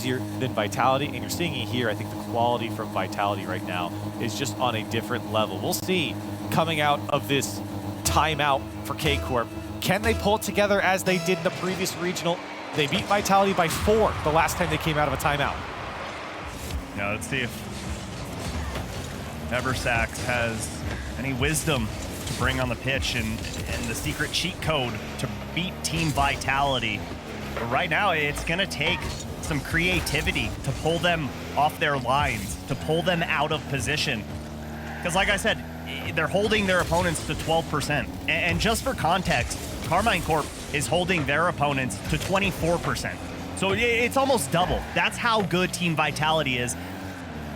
easier than Vitality, and you're seeing it here. I think the quality from Vitality right now is just on a different level. We'll see coming out of this timeout for K-Corp. Can they pull it together as they did in the previous regional? They beat Vitality by 4 the last time they came out of a timeout. Yeah, let's see if Eversax has any wisdom to bring on the pitch and the secret cheat code to beat Team Vitality. But right now, it's gonna take some creativity to pull them off their lines, to pull them out of position. Because like I said, they're holding their opponents to 12%. And just for context, Karmine Corp is holding their opponents to 24%. So it's almost double. That's how good Team Vitality is.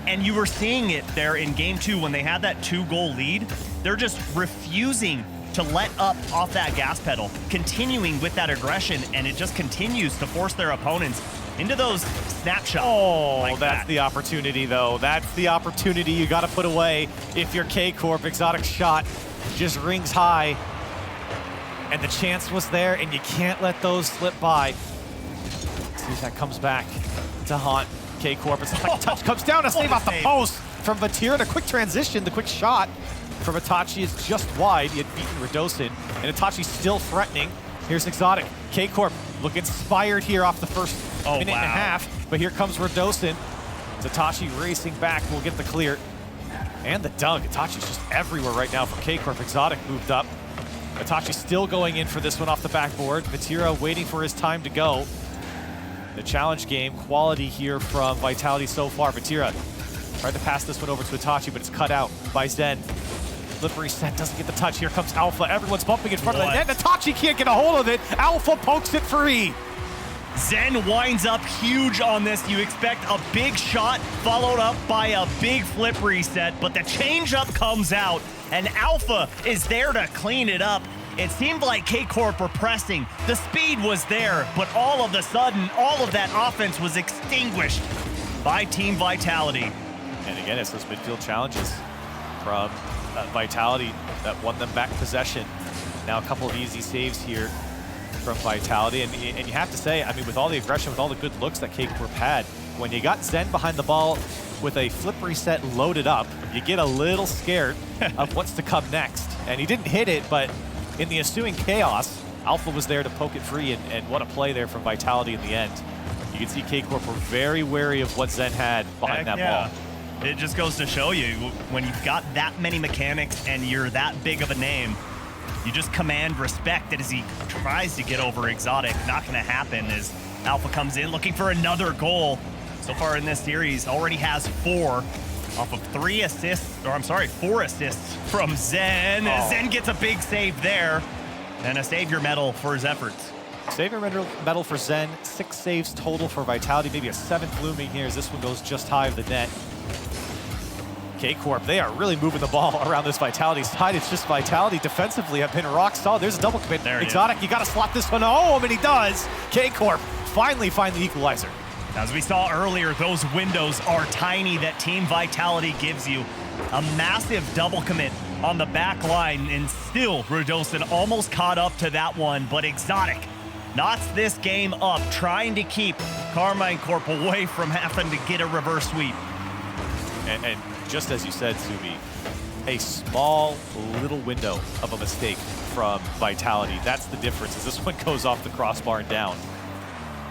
And you were seeing it there in game 2 when they had that 2-goal lead. They're just refusing to let up off that gas pedal, continuing with that aggression, and it just continues to force their opponents into those snapshots. Oh, like that's the opportunity, though. That's the opportunity you got to put away if you're K-Corp. Exotic shot just rings high, and the chance was there, and you can't let those slip by. See if that comes back to haunt K-Corp. It's like touch comes down to save off the post from Vatira. The quick transition, the quick shot from Itachi is just wide. He had beaten Radosin, and Itachi's still threatening. Here's Exotic. K-Corp look inspired here off the first minute and a half, but here comes Radosin. Itachi racing back, will get the clear. And the dunk. Itachi's just everywhere right now for K-Corp. Exotic moved up. Itachi still going in for this one off the backboard. Vatira waiting for his time to go. The challenge game, quality here from Vitality so far. Vatira tried to pass this one over to Itachi, but it's cut out by Zen. Slippery set, doesn't get the touch. Here comes Alpha. Everyone's bumping in front of the net. Itachi can't get a hold of it. Alpha pokes it free. Zen winds up huge on this. You expect a big shot followed up by a big flip reset, but the changeup comes out, and Alpha is there to clean it up. It seemed like K-Corp were pressing. The speed was there, but all of a sudden, all of that offense was extinguished by Team Vitality. And again, it's those midfield challenges from Vitality that won them back possession. Now a couple of easy saves here from Vitality, and you have to say, I mean, with all the aggression, with all the good looks that K-Corp had, when you got Zen behind the ball with a flip reset loaded up, you get a little scared of what's to come next. And he didn't hit it, but in the ensuing chaos, Alpha was there to poke it free, and what a play there from Vitality in the end. You can see K-Corp were very wary of what Zen had behind that ball. It just goes to show you, when you've got that many mechanics and you're that big of a name, you just command respect as he tries to get over Exotic. Not gonna happen as Alpha comes in looking for another goal. So far in this series, already has 4 off of 4 assists from Zen. Zen gets a big save there, and a Savior medal for his efforts. Savior medal for Zen, 6 saves total for Vitality, maybe a 7th looming here as this one goes just high of the net. K-Corp, they are really moving the ball around this Vitality side. It's just Vitality defensively have been rock solid. There's a double commit there. Exotic, you got to slot this one home, and he does. K-Corp finally find the equalizer. As we saw earlier, those windows are tiny that Team Vitality gives you. A massive double commit on the back line, and still Radosin almost caught up to that one, but Exotic knots this game up, trying to keep Karmine Corp away from having to get a reverse sweep. And just as you said, Subi, a small little window of a mistake from Vitality. That's the difference, as this one goes off the crossbar and down.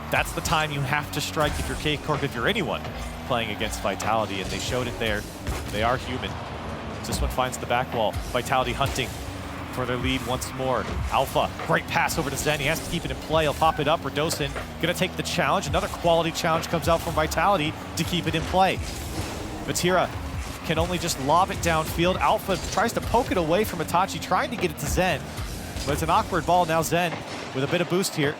That's the time you have to strike if you're K-Corp, if you're anyone playing against Vitality, and they showed it there. They are human. This one finds the back wall. Vitality hunting for their lead once more. Alpha, great pass over to Zen. He has to keep it in play. He'll pop it up. Radosin gonna take the challenge. Another quality challenge comes out from Vitality to keep it in play. Vatira can only just lob it downfield. Alpha tries to poke it away from Itachi, trying to get it to Zen, but it's an awkward ball. Now Zen, with a bit of boost here,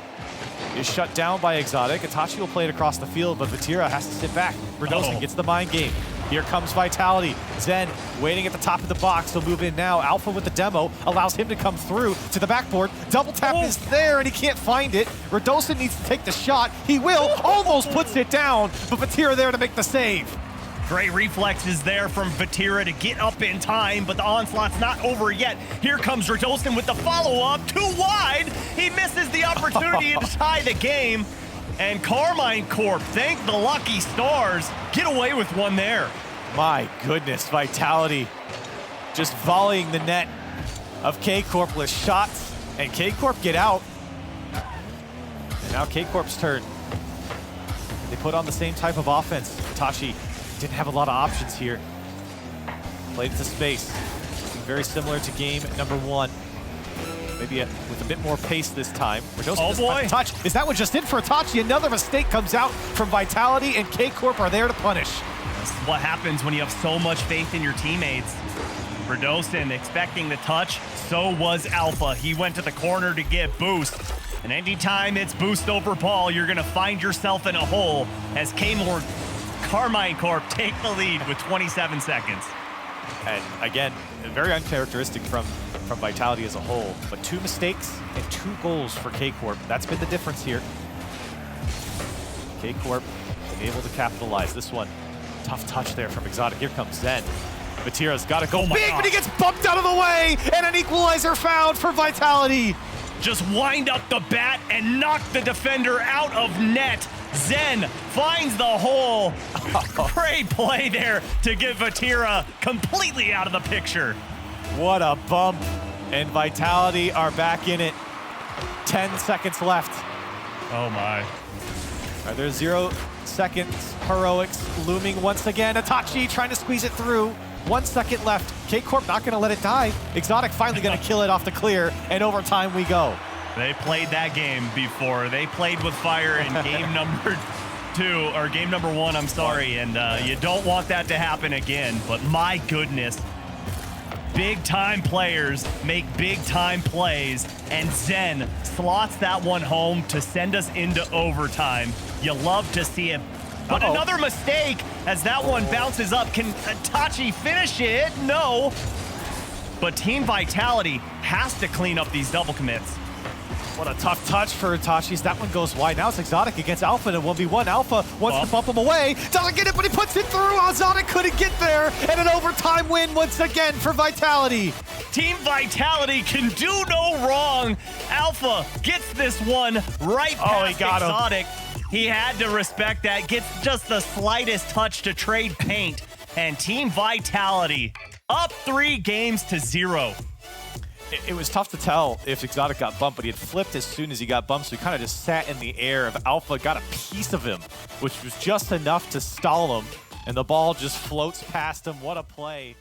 is shut down by Exotic. Itachi will play it across the field, but Vatira has to sit back. Radosin gets the mind game. Here comes Vitality. Zen waiting at the top of the box. He'll move in now. Alpha with the demo allows him to come through to the backboard. Double tap is there, and he can't find it. Radosin needs to take the shot. He will, almost puts it down, but Vatira there to make the save. Great reflexes there from Vatira to get up in time, but the onslaught's not over yet. Here comes Radosin with the follow-up, too wide. He misses the opportunity to tie the game. And Karmine Corp, thank the lucky stars, get away with one there. My goodness, Vitality just volleying the net of K-Corp with shots, and K-Corp get out. And now K-Corp's turn. They put on the same type of offense. Tachi didn't have a lot of options here. Played into space. Very similar to game number 1. Maybe with a bit more pace this time. Oh boy. Touch. Is that one just in for Tachi? Another mistake comes out from Vitality, and K-Corp are there to punish. This is what happens when you have so much faith in your teammates. Radosin expecting the touch, so was Alpha. He went to the corner to get boost. And anytime it's boost over ball, you're gonna find yourself in a hole as Karmine Corp take the lead with 27 seconds. And again, very uncharacteristic from Vitality as a whole, but 2 mistakes and 2 goals for K-Corp. That's been the difference here. K-Corp able to capitalize this one. Tough touch there from Exotic. Here comes Zen. Vatira's got to go big, but he gets bumped out of the way, and an equalizer found for Vitality. Just wind up the bat and knock the defender out of net. Zen finds the hole. Great play there to get Vatira completely out of the picture. What a bump, and Vitality are back in it. 10 seconds left. Oh my. Are there 0 seconds heroics looming once again? Itachi trying to squeeze it through. 1 second left. K-Corp not going to let it die. Exotic finally going to kill it off the clear, and overtime we go. They played that game before. They played with fire in game number 2, or game number 1, I'm sorry, and you don't want that to happen again, but my goodness. Big-time players make big-time plays, and Zen slots that one home to send us into overtime. You love to see it. But another mistake as that one bounces up. Can Itachi finish it? No. But Team Vitality has to clean up these double commits. What a tough touch for Itachi. That one goes wide. Now it's Exotic against Alpha in a 1v1. Alpha wants to bump him away. Doesn't get it, but he puts it through. Exotic couldn't get there. And an overtime win once again for Vitality. Team Vitality can do no wrong. Alpha gets this one right past he got Exotic. him. He had to respect that. Gets just the slightest touch to trade paint. And Team Vitality up 3 games to 0. It was tough to tell if Exotic got bumped, but he had flipped as soon as he got bumped, so he kind of just sat in the air. If Alpha got a piece of him, which was just enough to stall him, and the ball just floats past him. What a play.